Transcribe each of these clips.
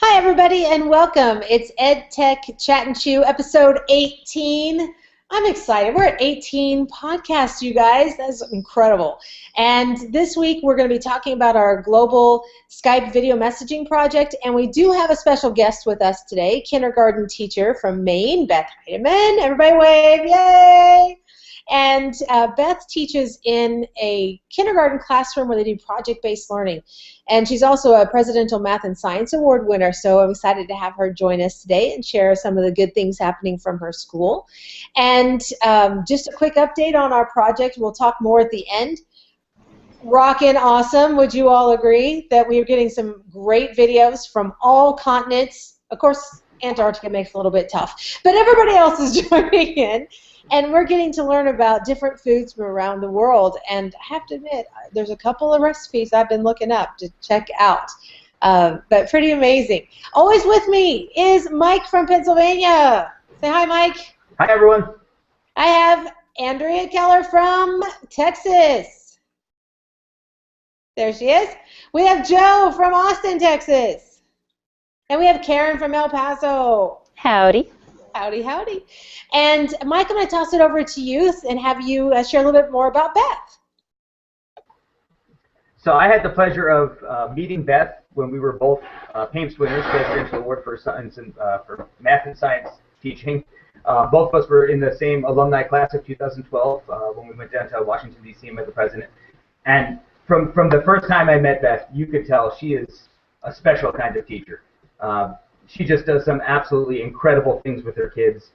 Hi, everybody, and welcome. It's EdTech Chat and Chew, episode 18. I'm excited. We're at 18 podcasts, you guys. That's incredible. And this week, we're going to be talking about our global Skype video messaging project, and we do have a special guest with us today, kindergarten teacher from Maine, Beth Heidemann. Everybody wave, yay! And Beth teaches in a kindergarten classroom where they do project-based learning. And she's also a Presidential Math and Science Award winner, so I'm excited to have her join us today and share some of the good things happening from her school. And just a quick update on our project. We'll talk more at the end. Rockin' awesome. Would you all agree that we are getting some great videos from all continents? Of course, Antarctica makes it a little bit tough, but everybody else is joining in. And we're getting to learn about different foods from around the world. And I have to admit, there's a couple of recipes I've been looking up to check out. But pretty amazing. Always with me is Mike from Pennsylvania. Say hi, Mike. Hi, everyone. I have Andrea Keller from Texas. There she is. We have Joe from Austin, Texas. And we have Karen from El Paso. Howdy. Howdy, howdy. And Mike, I'm going to toss it over to you and have you share a little bit more about Beth. So I had the pleasure of meeting Beth when we were both PAEMST winners, Presidential Award for Math and Science teaching. Both of us were in the same alumni class of 2012 when we went down to Washington, D.C. and met the president. And from the first time I met Beth, you could tell she is a special kind of teacher. She just does some absolutely incredible things with her kids.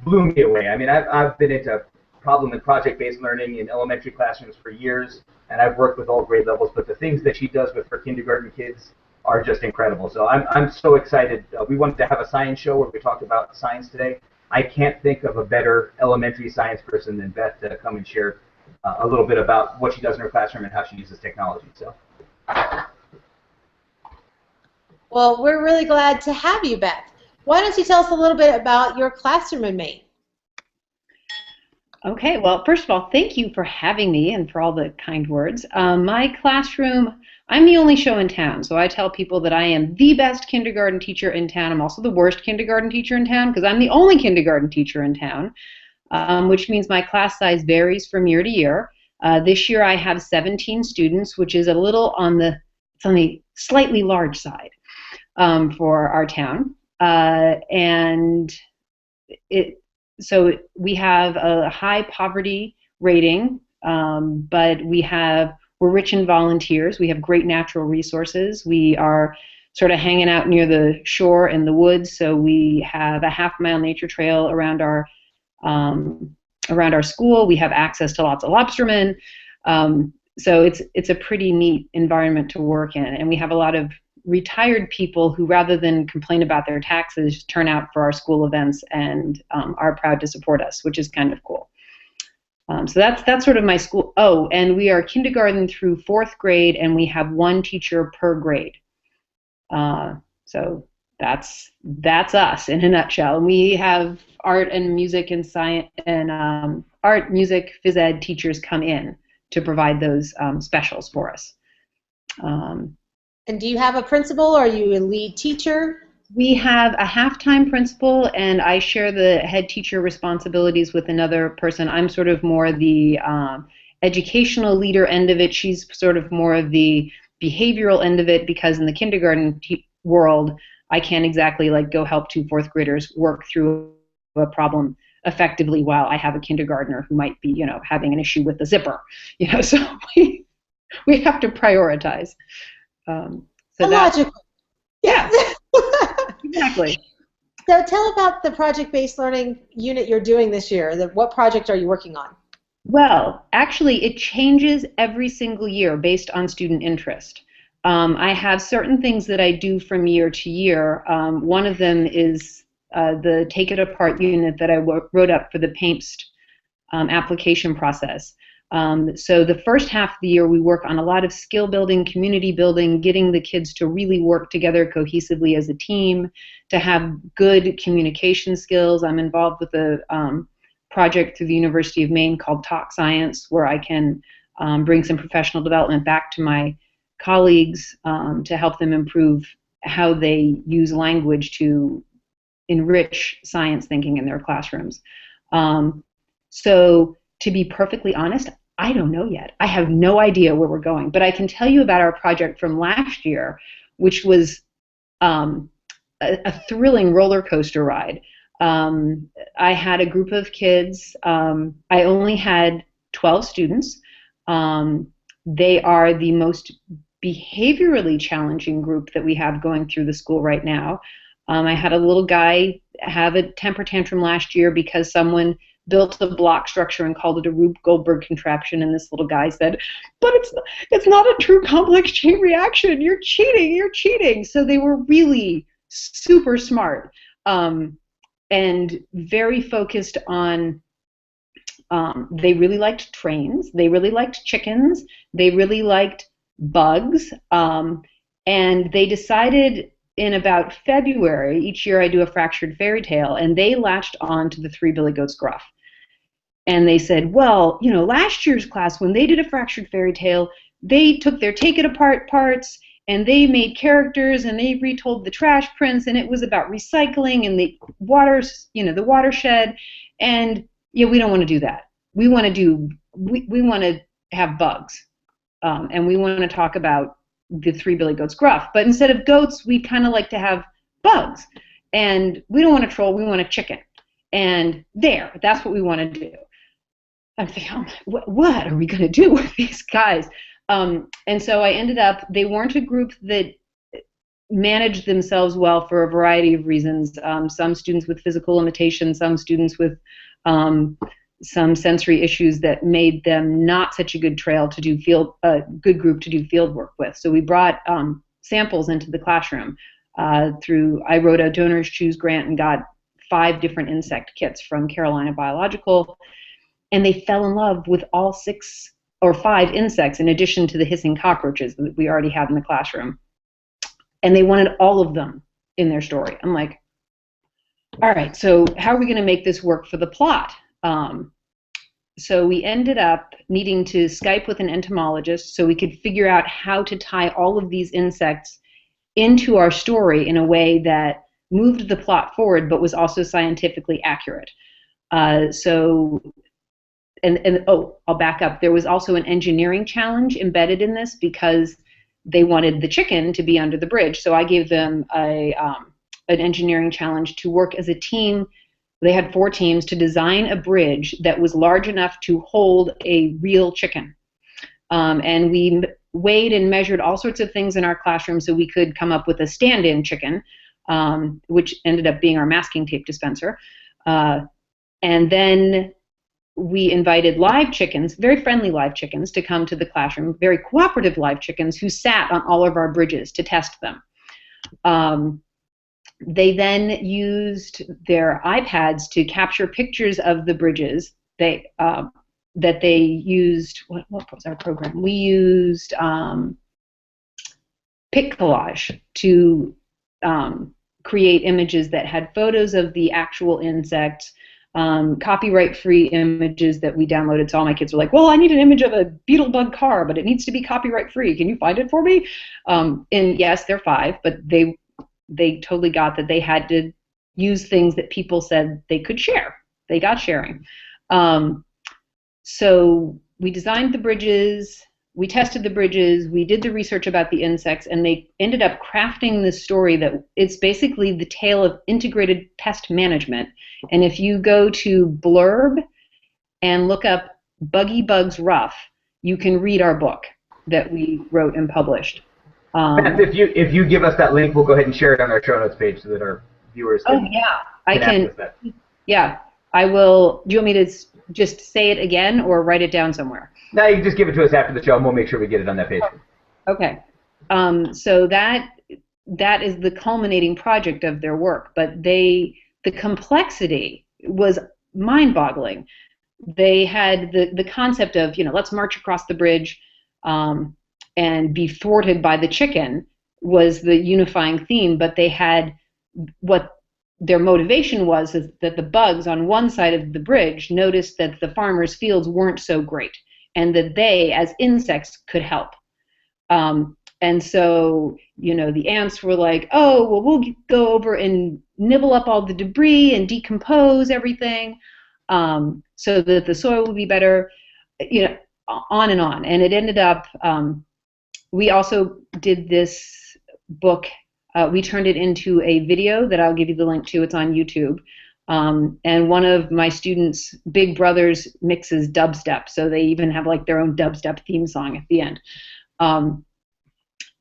Blew me away. I mean, I've been into problem and project-based learning in elementary classrooms for years, and I've worked with all grade levels, but the things that she does with her kindergarten kids are just incredible. So I'm so excited. We wanted to have a science show where we talked about science today. I can't think of a better elementary science person than Beth to come and share a little bit about what she does in her classroom and how she uses technology. So. Well, we're really glad to have you, Beth. Why don't you tell us a little bit about your classroom in Maine? Okay, well, first of all, thank you for having me and for all the kind words. My classroom, I'm the only show in town, so I tell people that I am the best kindergarten teacher in town. I'm also the worst kindergarten teacher in town because I'm the only kindergarten teacher in town, which means my class size varies from year to year. This year I have 17 students, which is a little on the slightly large side. For our town, so we have a high poverty rating, but we're rich in volunteers. We have great natural resources. We are sort of hanging out near the shore in the woods, so we have a half-mile nature trail around our school. We have access to lots of lobstermen, so it's a pretty neat environment to work in, and we have a lot of retired people who, rather than complain about their taxes, turn out for our school events and are proud to support us, which is kind of cool. So that's sort of my school. Oh, and we are kindergarten through 4th grade, and we have 1 teacher per grade. So that's us in a nutshell. And we have art and music and science and art, music, phys ed teachers come in to provide those specials for us. And do you have a principal? Or are you a lead teacher? We have a half-time principal, and I share the head teacher responsibilities with another person. I'm sort of more the educational leader end of it. She's sort of more of the behavioral end of it, because in the kindergarten world, I can't exactly go help 2 4th graders work through a problem effectively while I have a kindergartner who might be, having an issue with the zipper. So we have to prioritize. Logical. Yeah, exactly. So tell about the project-based learning unit you're doing this year. What project are you working on? Well, actually, it changes every single year based on student interest. I have certain things that I do from year to year. One of them is the Take It Apart unit that I wrote up for the PAEMST application process. So the first half of the year we work on a lot of skill building, community building, getting the kids to really work together cohesively as a team, to have good communication skills. I'm involved with a project through the University of Maine called Talk Science, where I can bring some professional development back to my colleagues to help them improve how they use language to enrich science thinking in their classrooms. So to be perfectly honest, I don't know yet. I have no idea where we're going, but I can tell you about our project from last year, which was a thrilling roller coaster ride. I had a group of kids. I only had 12 students. They are the most behaviorally challenging group that we have going through the school right now. I had a little guy have a temper tantrum last year because someone built a block structure and called it a Rube Goldberg contraption, and this little guy said, but it's not a true complex chain reaction. You're cheating. You're cheating. So they were really super smart and very focused on, they really liked trains. They really liked chickens. They really liked bugs. And they decided in about February, each year I do a fractured fairy tale, and they latched on to the Three Billy Goats Gruff. And they said, well, you know, last year's class, when they did a fractured fairy tale, they took their take it apart parts and they made characters and they retold the trash prints, and it was about recycling and the waters, you know, the watershed. And yeah, we don't want to do that. We want to have bugs, and we want to talk about the Three Billy Goats Gruff. But instead of goats, we kind of like to have bugs. And we don't want a troll, we want a chicken. And that's what we want to do. I'm thinking, what are we going to do with these guys? And so I ended up, they weren't a group that managed themselves well for a variety of reasons. Some students with physical limitations, some students with some sensory issues that made them not such a good good group to do field work with. So we brought samples into the classroom I wrote a Donor's Choose grant and got 5 different insect kits from Carolina Biological, and they fell in love with all 6 or 5 insects in addition to the hissing cockroaches that we already had in the classroom. And they wanted all of them in their story. I'm like, all right, so how are we going to make this work for the plot? So we ended up needing to Skype with an entomologist so we could figure out how to tie all of these insects into our story in a way that moved the plot forward but was also scientifically accurate. I'll back up. There was also an engineering challenge embedded in this because they wanted the chicken to be under the bridge. So I gave them an engineering challenge to work as a team. They had 4 teams to design a bridge that was large enough to hold a real chicken. And we weighed and measured all sorts of things in our classroom so we could come up with a stand-in chicken, which ended up being our masking tape dispenser. And then we invited live chickens, very friendly live chickens, to come to the classroom, very cooperative live chickens who sat on all of our bridges to test them. They then used their iPads to capture pictures of the bridges that they used. What was our program? We used Pic Collage to create images that had photos of the actual insects, copyright-free images that we downloaded. So all my kids were like, well, I need an image of a beetle bug car, but it needs to be copyright-free. Can you find it for me? And yes, they're 5, but they totally got that they had to use things that people said they could share. They got sharing. So we designed the bridges, we tested the bridges, we did the research about the insects, and they ended up crafting this story that it's basically the tale of integrated pest management. And if you go to Blurb and look up Buggy Bugs Rough, you can read our book that we wrote and published. Beth, if you give us that link, we'll go ahead and share it on our show notes page so that our viewers can. Oh yeah, I can. Yeah, I will. Do you want me to just say it again or write it down somewhere? No, you can just give it to us after the show, and we'll make sure we get it on that page. Okay. So that is the culminating project of their work, but the complexity was mind-boggling. They had the concept of, let's march across the bridge and be thwarted by the chicken was the unifying theme, but they had what their motivation was is that the bugs on one side of the bridge noticed that the farmers' fields weren't so great and that they, as insects, could help. And so, the ants were like, oh, well, we'll go over and nibble up all the debris and decompose everything so that the soil will be better, on and on. And it ended up, we also did this book. We turned it into a video that I'll give you the link to. It's on YouTube. And one of my students' big brothers mixes dubstep, so they even have like their own dubstep theme song at the end.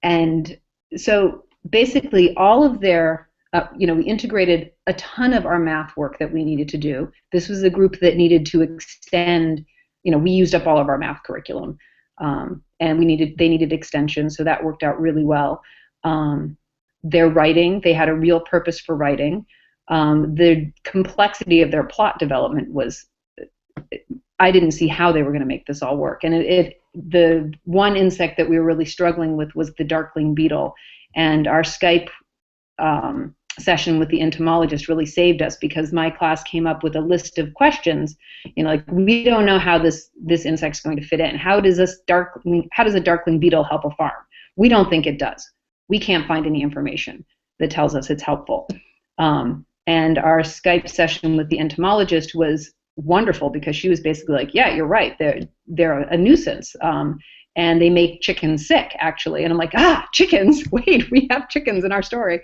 And so basically all of their, we integrated a ton of our math work that we needed to do. This was a group that needed to extend, we used up all of our math curriculum, and they needed extension, so that worked out really well. Their writing, they had a real purpose for writing. The complexity of their plot development was, I didn't see how they were going to make this all work. And the one insect that we were really struggling with was the darkling beetle. And our Skype session with the entomologist really saved us, because my class came up with a list of questions, like, we don't know how this insect's going to fit in. How does a darkling beetle help a farm? We don't think it does. We can't find any information that tells us it's helpful. And our Skype session with the entomologist was wonderful, because she was basically like, yeah, you're right, they're a nuisance, and they make chickens sick, actually. And I'm like, chickens, wait, we have chickens in our story.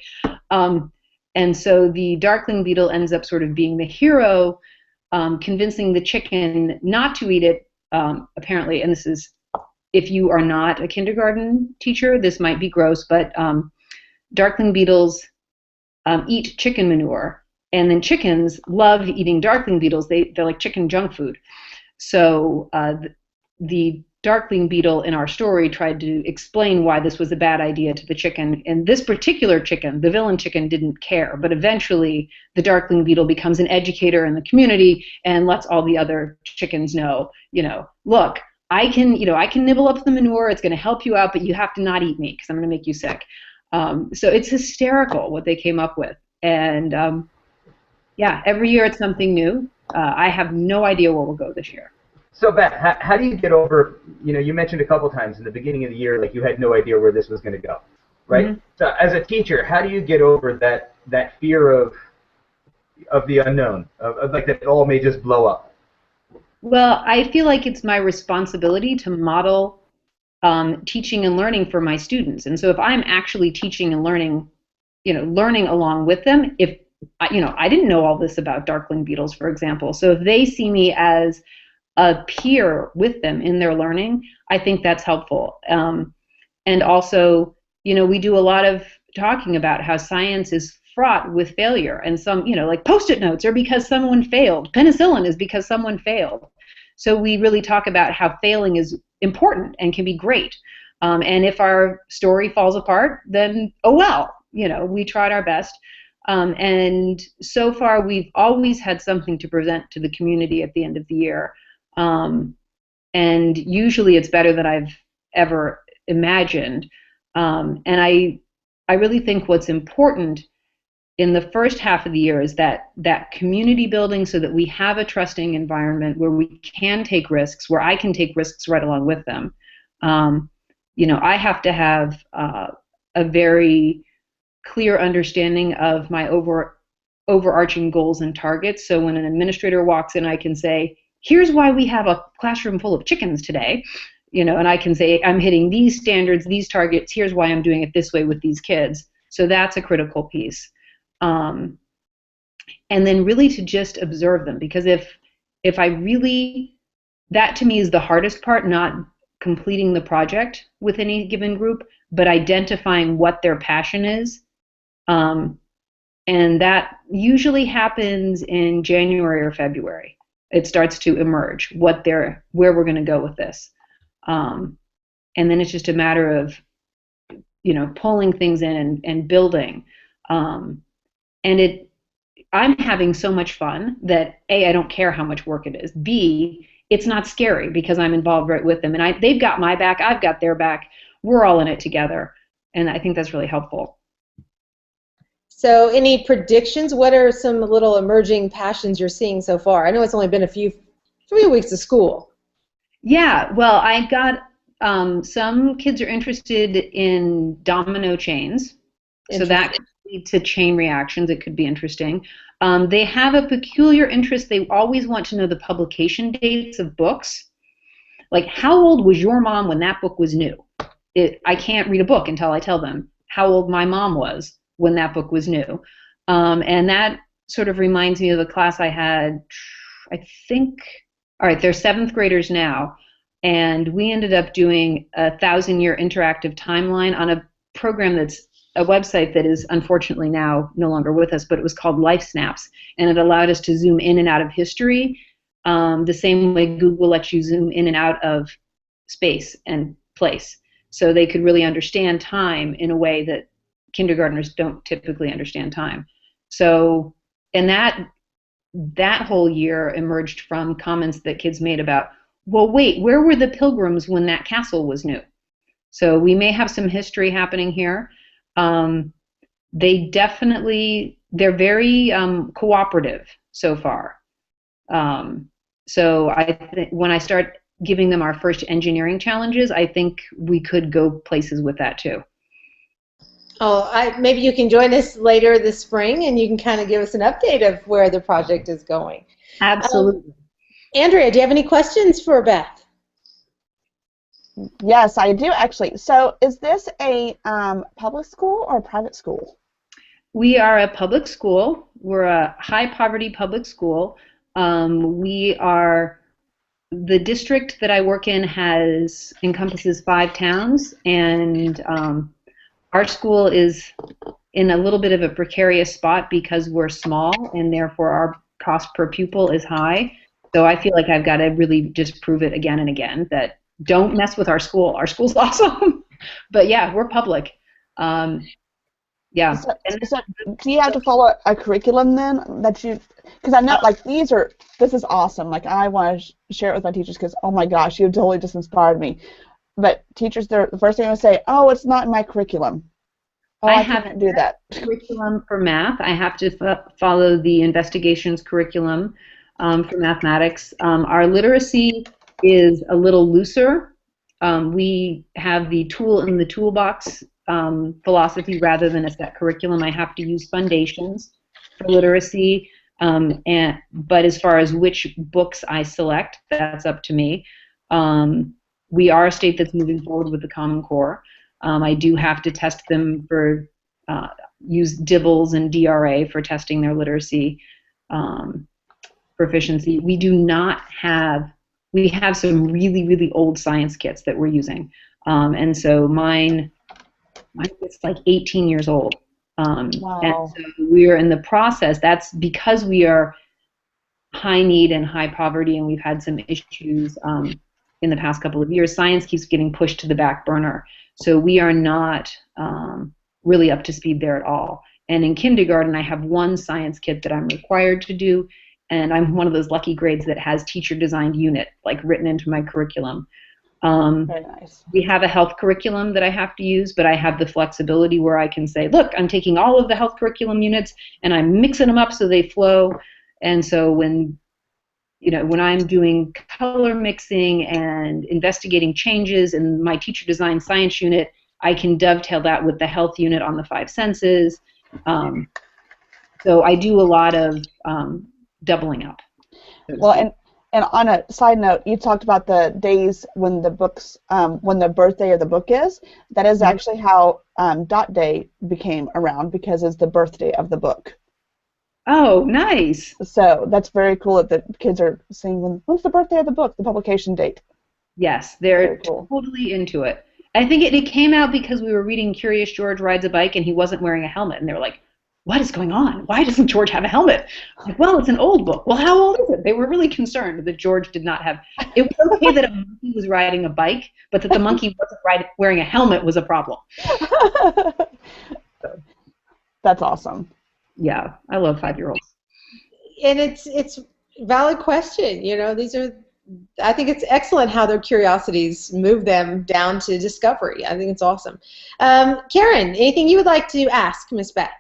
And so the darkling beetle ends up sort of being the hero, convincing the chicken not to eat it, apparently. And this is, if you are not a kindergarten teacher, this might be gross, but darkling beetles eat chicken manure, and then chickens love eating darkling beetles. They're like chicken junk food. So the darkling beetle in our story tried to explain why this was a bad idea to the chicken. And this particular chicken, the villain chicken, didn't care. But eventually, the darkling beetle becomes an educator in the community and lets all the other chickens know, look, I can nibble up the manure. It's going to help you out, but you have to not eat me, because I'm going to make you sick. So it's hysterical what they came up with. And every year it's something new. I have no idea where we'll go this year. So Beth, how do you get over, you mentioned a couple times in the beginning of the year, like, you had no idea where this was going to go, right? Mm-hmm. So as a teacher, how do you get over that fear of the unknown, of like that it all may just blow up? Well, I feel like it's my responsibility to model teaching and learning for my students. And so if I'm actually teaching and learning, learning along with them, if, I didn't know all this about darkling beetles, for example. So if they see me as a peer with them in their learning, I think that's helpful. And also, we do a lot of talking about how science is fraught with failure, and some, like Post-it notes are because someone failed. Penicillin is because someone failed. So we really talk about how failing is important and can be great. And if our story falls apart, then oh well, we tried our best. And so far, we've always had something to present to the community at the end of the year. And usually it's better than I've ever imagined. And I really think what's important in the first half of the year is that community building, so that we have a trusting environment where we can take risks, where I can take risks right along with them. I have to have a very clear understanding of my overarching goals and targets. So when an administrator walks in, I can say, here's why we have a classroom full of chickens today, and I can say, I'm hitting these standards, these targets, here's why I'm doing it this way with these kids. So that's a critical piece. And then really to just observe them, because if I really, that to me is the hardest part, not completing the project with any given group, but identifying what their passion is. And that usually happens in January or February. It starts to emerge where we're going to go with this. And then it's just a matter of, pulling things in and building. And I'm having so much fun that A, I don't care how much work it is. B, it's not scary because I'm involved right with them. And they've got my back, I've got their back. We're all in it together. And I think that's really helpful. So any predictions? What are some little emerging passions you're seeing so far? I know it's only been a few weeks of school. Yeah, well, I got Some kids are interested in domino chains, so that could lead to chain reactions. It could be interesting. They have a peculiar interest. They always want to know the publication dates of books. Like, how old was your mom when that book was new? I can't read a book until I tell them how old my mom was when that book was new. And that sort of reminds me of the class I had, I think, all right, they're 7th graders now, and we ended up doing a 1,000-year interactive timeline on a program that's a website that is unfortunately now no longer with us, but it was called Life Snaps, and it allowed us to zoom in and out of history the same way Google lets you zoom in and out of space and place. So they could really understand time in a way that kindergartners don't typically understand time. So, and that whole year emerged from comments that kids made about, well, wait, where were the pilgrims when that castle was new? So we may have some history happening here. They're very cooperative so far. So I think when I start giving them our first engineering challenges, I think we could go places with that too. Oh, maybe you can join us later this spring and you can kind of give us an update of where the project is going. Absolutely. Andrea, do you have any questions for Beth? Yes, I do actually. So is this a public school or a private school? We are a public school. We're a high poverty public school. The district that I work in encompasses 5 towns, and our school is in a little bit of a precarious spot because we're small, and therefore our cost per pupil is high. So I feel like I've got to really just prove it again and again that don't mess with our school. Our school's awesome. But yeah, we're public. Yeah. So do you have to follow a curriculum then because I know like this is awesome. Like I want to share it with my teachers because oh my gosh, you totally just inspired me. But teachers, the first thing they say, oh, it's not in my curriculum. Oh, I can't do that. Curriculum for math. I have to follow the investigations curriculum for mathematics. Our literacy is a little looser. We have the tool in the toolbox philosophy rather than a set curriculum. I have to use foundations for literacy, but as far as which books I select, that's up to me. We are a state that's moving forward with the Common Core. I do have to test them for use DIBELS and DRA for testing their literacy proficiency. We have some really, really old science kits that we're using, and so mine is like 18 years old. Wow. And so we're in the process. That's because we are high need and high poverty, and we've had some issues in the past couple of years. Science keeps getting pushed to the back burner, so we are not really up to speed there at all. And in kindergarten, I have one science kit that I'm required to do, and I'm one of those lucky grades that has teacher-designed unit like written into my curriculum. Very nice. We have a health curriculum that I have to use, but I have the flexibility where I can say, look, I'm taking all of the health curriculum units and I'm mixing them up so they flow. And so when I'm doing color mixing and investigating changes in my teacher-designed science unit, I can dovetail that with the health unit on the 5 senses. So I do a lot of doubling up. Well, and on a side note, you talked about the days when the books, when the birthday of the book is. That is actually how Dot Day became around because it's the birthday of the book. Oh, nice. So that's very cool that the kids are saying, when's the birthday of the book, the publication date? Yes, they're totally into it. I think it came out because we were reading Curious George Rides a Bike and he wasn't wearing a helmet, and they were like, what is going on? Why doesn't George have a helmet? I'm like, well, it's an old book. Well, how old is it? They were really concerned that George did not have. It was okay that a monkey was riding a bike, but that the monkey wasn't wearing a helmet was a problem. That's awesome. Yeah, I love 5-year-olds. And it's a valid question. I think it's excellent how their curiosities move them down to discovery. I think it's awesome. Karen, anything you would like to ask Miss Beth?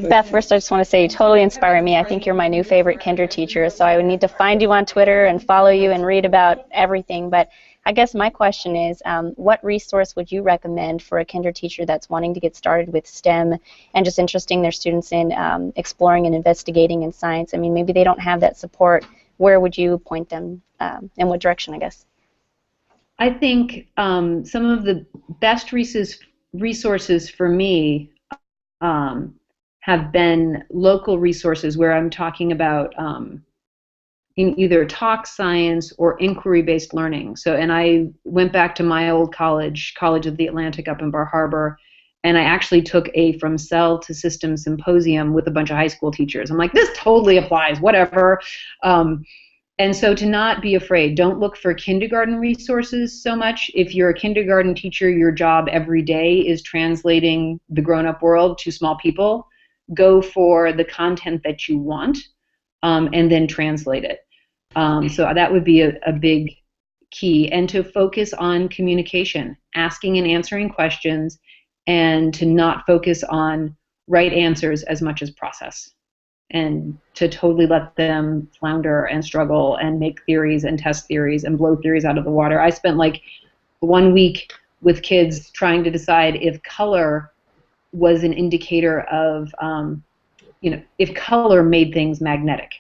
Beth, first I just want to say you totally inspire me. I think you're my new favorite kinder teacher, so I would need to find you on Twitter and follow you and read about everything. But I guess my question is, what resource would you recommend for a kinder teacher that's wanting to get started with STEM and just interesting their students in exploring and investigating in science? I mean, maybe they don't have that support. Where would you point them, in what direction, I guess? I think some of the best resources for me have been local resources where I'm talking about in either talk science or inquiry-based learning. So, and I went back to my old college, College of the Atlantic up in Bar Harbor, and I actually took a From Cell to Systems symposium with a bunch of high school teachers. I'm like, this totally applies, whatever. And so to not be afraid, don't look for kindergarten resources so much. If you're a kindergarten teacher, your job every day is translating the grown-up world to small people. Go for the content that you want and then translate it. So that would be a big key. And to focus on communication, asking and answering questions, and to not focus on right answers as much as process. And to totally let them flounder and struggle and make theories and test theories and blow theories out of the water. I spent like 1 week with kids trying to decide if color was an indicator of, if color made things magnetic.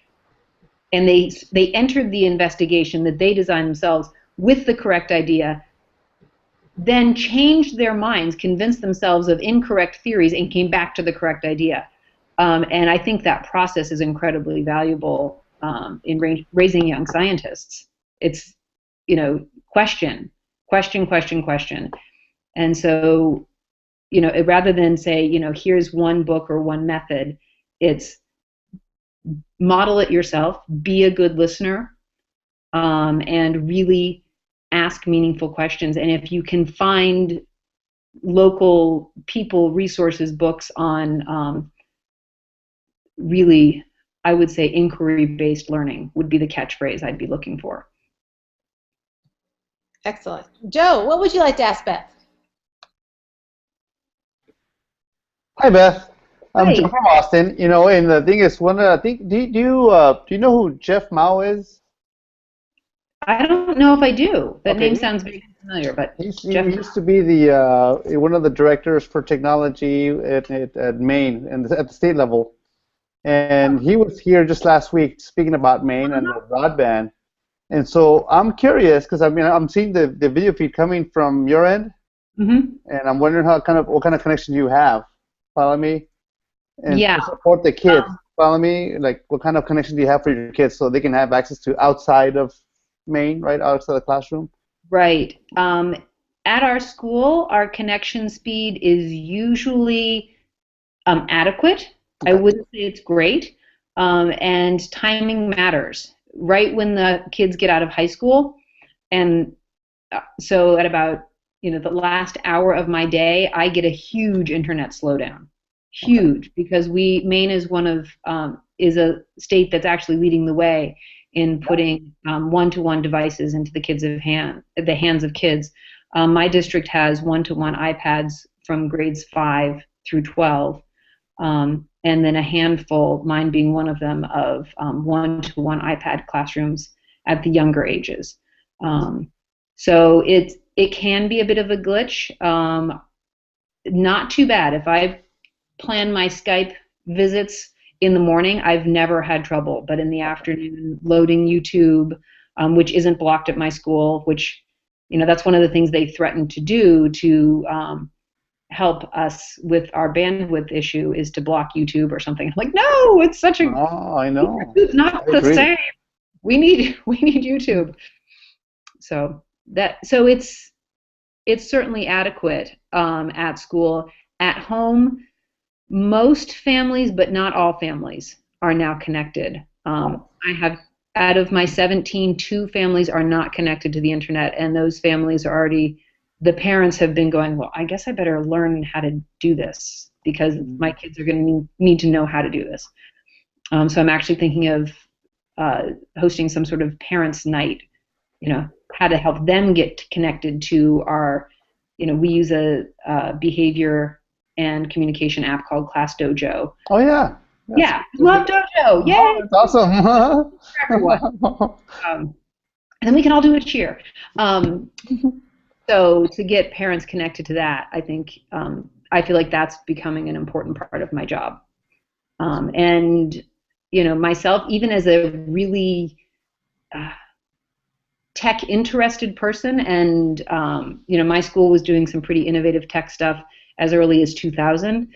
And they entered the investigation that they designed themselves with the correct idea, then changed their minds, convinced themselves of incorrect theories, and came back to the correct idea. And I think that process is incredibly valuable in raising young scientists. It's, question. And so, rather than say, here's one book or one method, it's model it yourself, be a good listener, and really ask meaningful questions. And if you can find local people, resources, books on really, I would say inquiry-based learning would be the catchphrase I'd be looking for. Excellent. Joe, what would you like to ask Beth? Hi, Beth. I'm Hi. Joe from Austin. And the thing is, do you know who Jeff Mao is? I don't know if I do. That Okay. name sounds very familiar, but He Jeff. used to be the one of the directors for technology at Maine and at the state level. And he was here just last week speaking about Maine and the broadband. And so I'm curious because I'm seeing the video feed coming from your end, Mm-hmm. and I'm wondering what kind of connection you have. Follow me? And Yeah. to support the kids. Follow me? Like what kind of connection do you have for your kids so they can have access to outside of Maine, right, outside the classroom? Right. At our school, our connection speed is usually adequate. Okay. I wouldn't say it's great. And timing matters. Right when the kids get out of high school, and so at about the last hour of my day, I get a huge internet slowdown. Huge, because Maine is is a state that's actually leading the way in putting one-to-one devices into the hands of kids. My district has one-to-one iPads from grades 5 through 12, and then a handful, mine being one of them, of one-to-one iPad classrooms at the younger ages. So it can be a bit of a glitch. Not too bad. If I plan my Skype visits in the morning, I've never had trouble. But in the afternoon, loading YouTube, which isn't blocked at my school, which that's one of the things they threatened to do to help us with our bandwidth issue, is to block YouTube or something. I'm like, no, it's such a I know. it's not I the agree. same. We need YouTube. So it's certainly adequate at school. At home, most families, but not all families, are now connected. I have, out of my 17, 2 families are not connected to the internet, and those families are already, the parents have been going, well, I guess I better learn how to do this because my kids are going to need to know how to do this. So I'm actually thinking of hosting some sort of parents' night, how to help them get connected to our, we use a behavior and communication app called Class Dojo. Oh yeah. Yeah, love Dojo. Yay! Oh, that's awesome. For everyone. And then we can all do a cheer. So to get parents connected to that, I think I feel like that's becoming an important part of my job. And myself, even as a really tech-interested person, and my school was doing some pretty innovative tech stuff as early as 2000.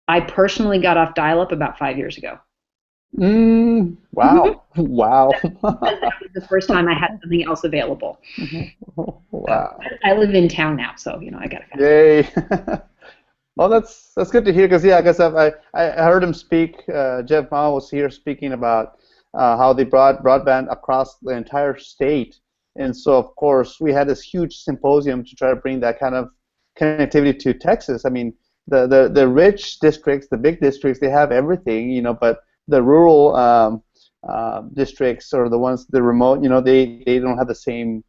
I personally got off dial-up about 5 years ago. Wow. Wow. That was the first time I had something else available. Wow. So, I live in town now, so I got to. Yay. Well, that's good to hear, because I guess I heard him speak. Jeff Ma was here speaking about how they brought broadband across the entire state, and so of course we had this huge symposium to try to bring that kind of connectivity to Texas. I mean, the rich districts, the big districts, they have everything, but the rural districts, or the remote, they don't have the same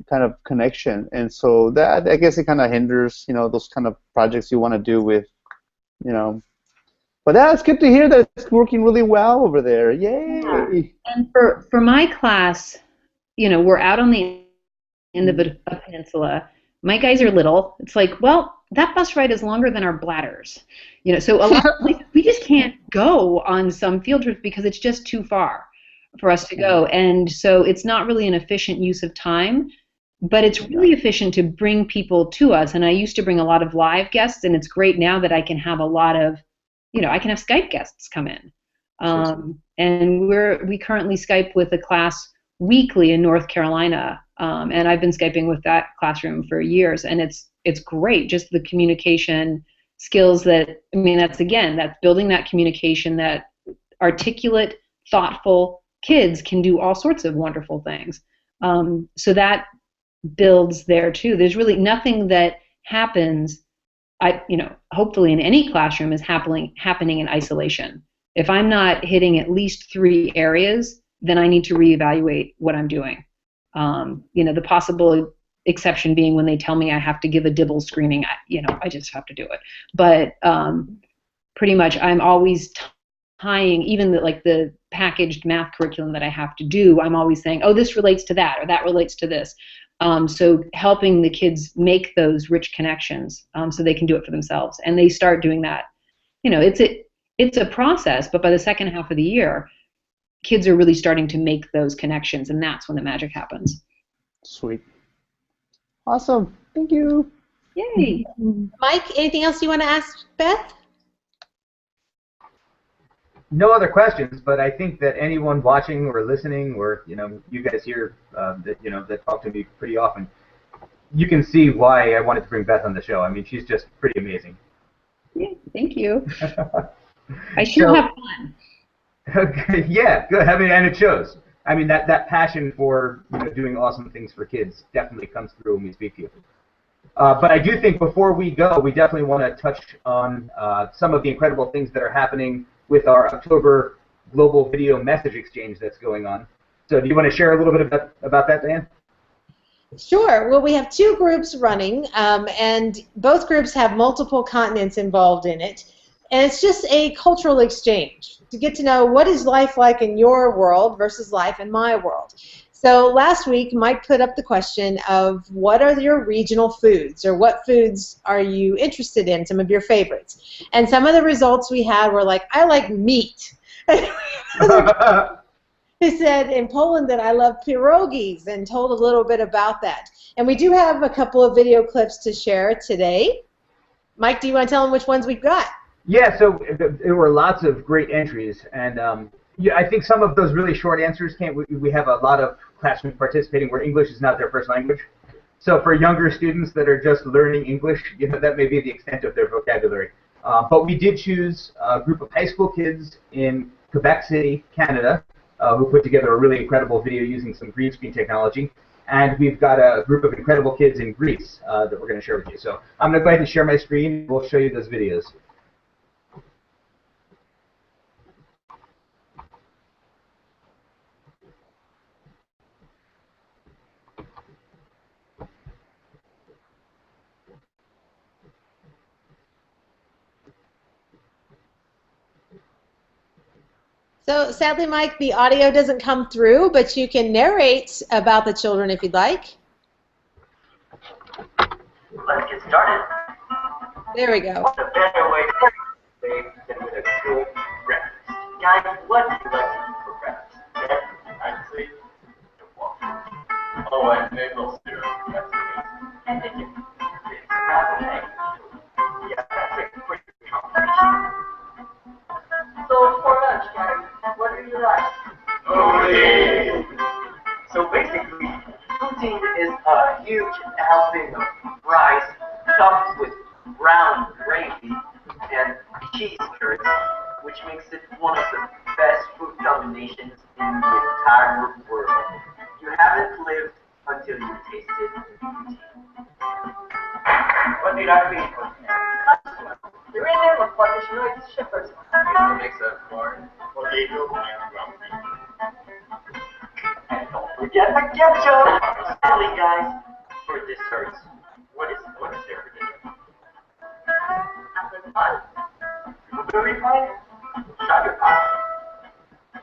kind of connection, and so that, I guess, it kind of hinders those kind of projects you want to do with but that's good to hear that it's working really well over there. Yay. Yeah. And for my class, we're out on the end of a peninsula. My guys are little. It's like, well, that bus ride is longer than our bladders. So a lot of places we just can't go on some field trips because it's just too far for us to go, and so it's not really an efficient use of time. But it's really efficient to bring people to us. And I used to bring a lot of live guests, and it's great now that I can have a lot of, I can have Skype guests come in. And we currently Skype with a class weekly in North Carolina, and I've been Skyping with that classroom for years, and it's great. Just the communication skills that's building that communication, that articulate, thoughtful kids can do all sorts of wonderful things. So that builds there too. There's really nothing that happens, hopefully in any classroom, is happening in isolation. If I'm not hitting at least 3 areas, then I need to reevaluate what I'm doing. The possible exception being when they tell me I have to give a dibble screening, I just have to do it. But pretty much I'm always tying, even the packaged math curriculum that I have to do, I'm always saying, oh, this relates to that, or that relates to this. So helping the kids make those rich connections so they can do it for themselves. And they start doing that. It's a process, but by the second half of the year, kids are really starting to make those connections, and that's when the magic happens. Sweet. Awesome. Thank you. Yay. Mike, anything else you want to ask Beth? No other questions, but I think that anyone watching or listening, or you guys here that talk to me pretty often, you can see why I wanted to bring Beth on the show. I mean, she's just pretty amazing. Yeah, thank you. I sure have fun. Okay, yeah, good. I mean, and it shows. I mean, that passion for doing awesome things for kids definitely comes through when we speak to you. But I do think before we go, we definitely want to touch on some of the incredible things that are happening with our October global video message exchange that's going on. So do you want to share a little bit about that, Dan? Sure. Well, we have 2 groups running, and both groups have multiple continents involved in it. And it's just a cultural exchange to get to know what is life like in your world versus life in my world. So last week, Mike put up the question of what are your regional foods, or what foods are you interested in, some of your favorites. And some of the results we had were like, I like meat. He said in Poland that I love pierogies, and told a little bit about that. And we do have a couple of video clips to share today. Mike, do you want to tell them which ones we've got? Yeah, so there were lots of great entries, and I think some of those really short answers we have a lot of classrooms participating where English is not their first language. So for younger students that are just learning English, that may be the extent of their vocabulary. But we did choose a group of high school kids in Quebec City, Canada, who put together a really incredible video using some green screen technology. And we've got a group of incredible kids in Greece that we're going to share with you. So I'm going to go ahead and share my screen. We'll show you those videos. So sadly, Mike, the audio doesn't come through, but you can narrate about the children if you'd like. Let's get started. There we go. What's a better way to start the day than with a good breakfast? Guys, what do you like to eat for breakfast? Yes, I'd say waffles. Oh, and maple syrup. That's amazing. And then you scrambled eggs. Yeah, that's a quick combination. So for lunch, guys, what do you like? Protein! So basically, protein is a huge helping of rice topped with brown gravy and cheese curds, which makes it one of the best food combinations in the entire world. You haven't lived until you tasted protein. What do you like to eat for snack? The reason was what the Schnoid shepherds. It makes a corn, potato, and ground beef. And don't forget the ketchup! Sadly, guys, for desserts, what is there for dessert? Apple pie. Blueberry pie? Sugar pie.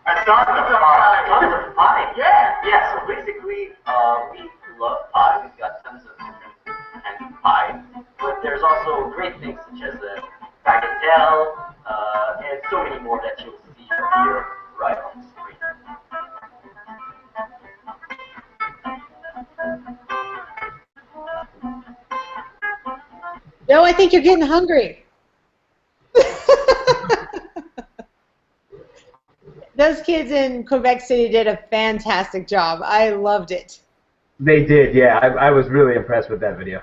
I started the pie. Pie? Yeah. Yeah, so basically, we love pie. We've got tons of different kinds of pie. But there's also great things such as bagatelle, and so many more that you'll see here right on the screen. No, I think you're getting hungry. Those kids in Quebec City did a fantastic job. I loved it. They did, yeah. I was really impressed with that video.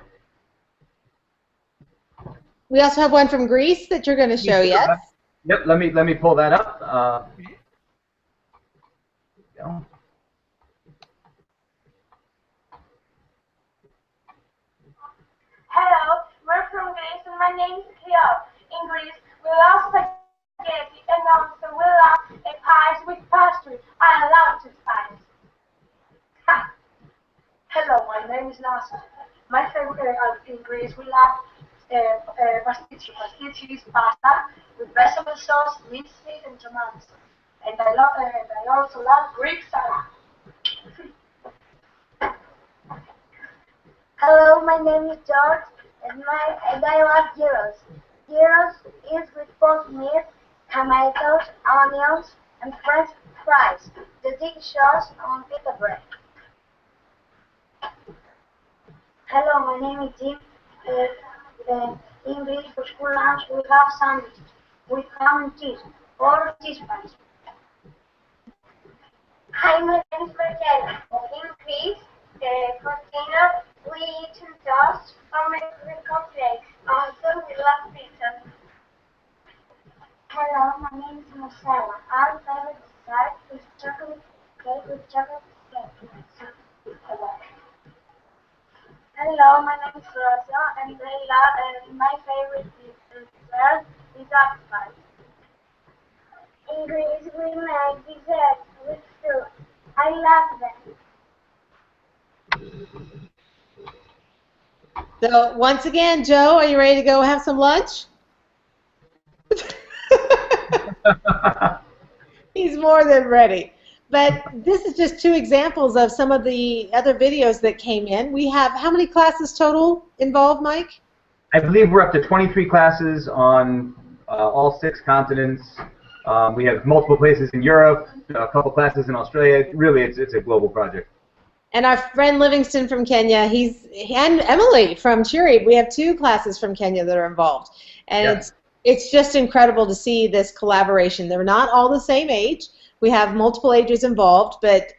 We also have one from Greece that you're going to show, yes? Yep, let me pull that up. Go. Hello, we're from Greece and my name is Cleo. In Greece, we love spaghetti and also we love pies with pastry. I love to spice. Hello, my name is Nasa. My favorite in Greece, we love pasticcio. Pasticcio is pasta with vegetable sauce, minced meat, and tomatoes. And I also love Greek salad. Hello, my name is George, and I love gyros. Gyros is with both meat, tomatoes, onions, and French fries. The delicious on pita bread. Hello, my name is Jim. In English for school lunch, we have sandwiches with ham and cheese or cheese fries. Hi, my name is Marcela. In Greece, for dinner, we eat toast or make cornflakes. Also, we love pizza. Hello, my name is Marcela. Our favorite dessert is chocolate cake with chocolate cake. Hello, my name is Rosa, and my favorite dessert is apple pie. In Greece, we make desserts with fruit. I love them. So once again, Joe, are you ready to go have some lunch? He's more than ready. But this is just two examples of some of the other videos that came in. We have how many classes total involved, Mike? I believe we're up to 23 classes on all 6 continents. We have multiple places in Europe, a couple classes in Australia. Really, it's a global project. And our friend Livingston from Kenya, and Emily from Cheery, we have 2 classes from Kenya that are involved. And Yeah. it's just incredible to see this collaboration. They're not all the same age. We have multiple ages involved, but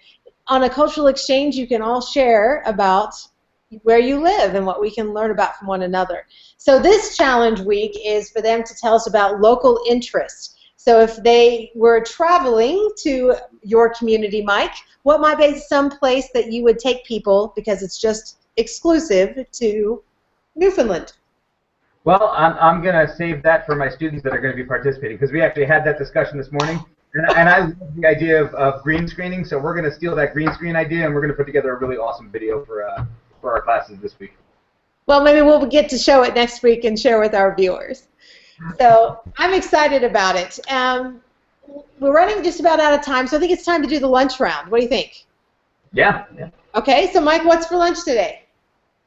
on a cultural exchange, you can all share about where you live and what we can learn about from one another. So this challenge week is for them to tell us about local interests. So if they were traveling to your community, Mike, what might be some place that you would take people because it's just exclusive to Newfoundland? Well, I'm going to save that for my students that are going to be participating because we actually had that discussion this morning. And I love the idea of green screening, so we're going to steal that green screen idea and we're going to put together a really awesome video for our classes this week. Well, maybe we'll get to show it next week and share with our viewers. So I'm excited about it. we're running just about out of time, so I think it's time to do the lunch round. What do you think? Yeah. Okay, so Mike, what's for lunch today?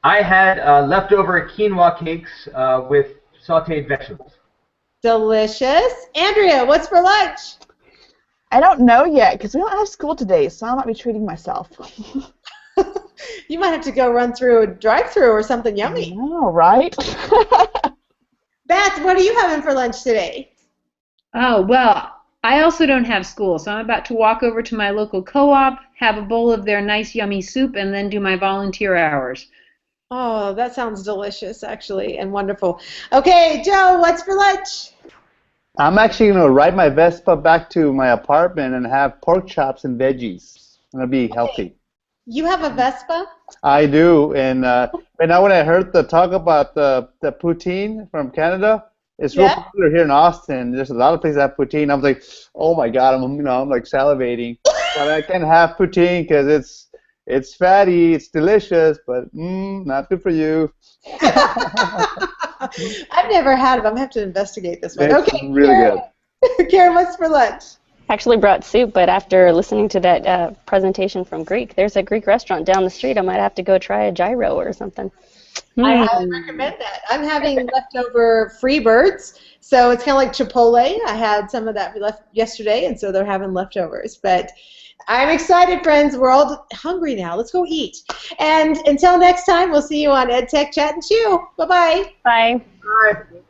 I had leftover quinoa cakes with sautéed vegetables. Delicious. Andrea, what's for lunch? I don't know yet because we don't have school today, so I might be treating myself. You might have to go run through a drive-through or something yummy. Oh, right? Beth, what are you having for lunch today? Oh, well, I also don't have school, so I'm about to walk over to my local co-op, have a bowl of their nice, yummy soup, and then do my volunteer hours. Oh, that sounds delicious, actually, and wonderful. Okay, Joe, what's for lunch? I'm actually going to ride my Vespa back to my apartment and have pork chops and veggies. I'm going to be healthy. You have a Vespa? I do, and now when I heard the talk about the poutine from Canada, it's real popular here in Austin. There's a lot of places that have poutine. I was like, oh my God, I'm like salivating. But I can't have poutine because it's fatty, it's delicious, but not good for you. I've never had it. I'm gonna have to investigate this one. It's Okay, really good. Karen, what's for lunch? Actually brought soup, but after listening to that presentation from Greek, there's a Greek restaurant down the street. I might have to go try a gyro or something. I highly recommend that. I'm having leftover Freebirds, so it's kind of like Chipotle. I had some of that left yesterday, and so they're having leftovers. But I'm excited, friends. We're all hungry now. Let's go eat. And until next time, we'll see you on EdTech Chat and Chew. Bye-bye. Bye. All right.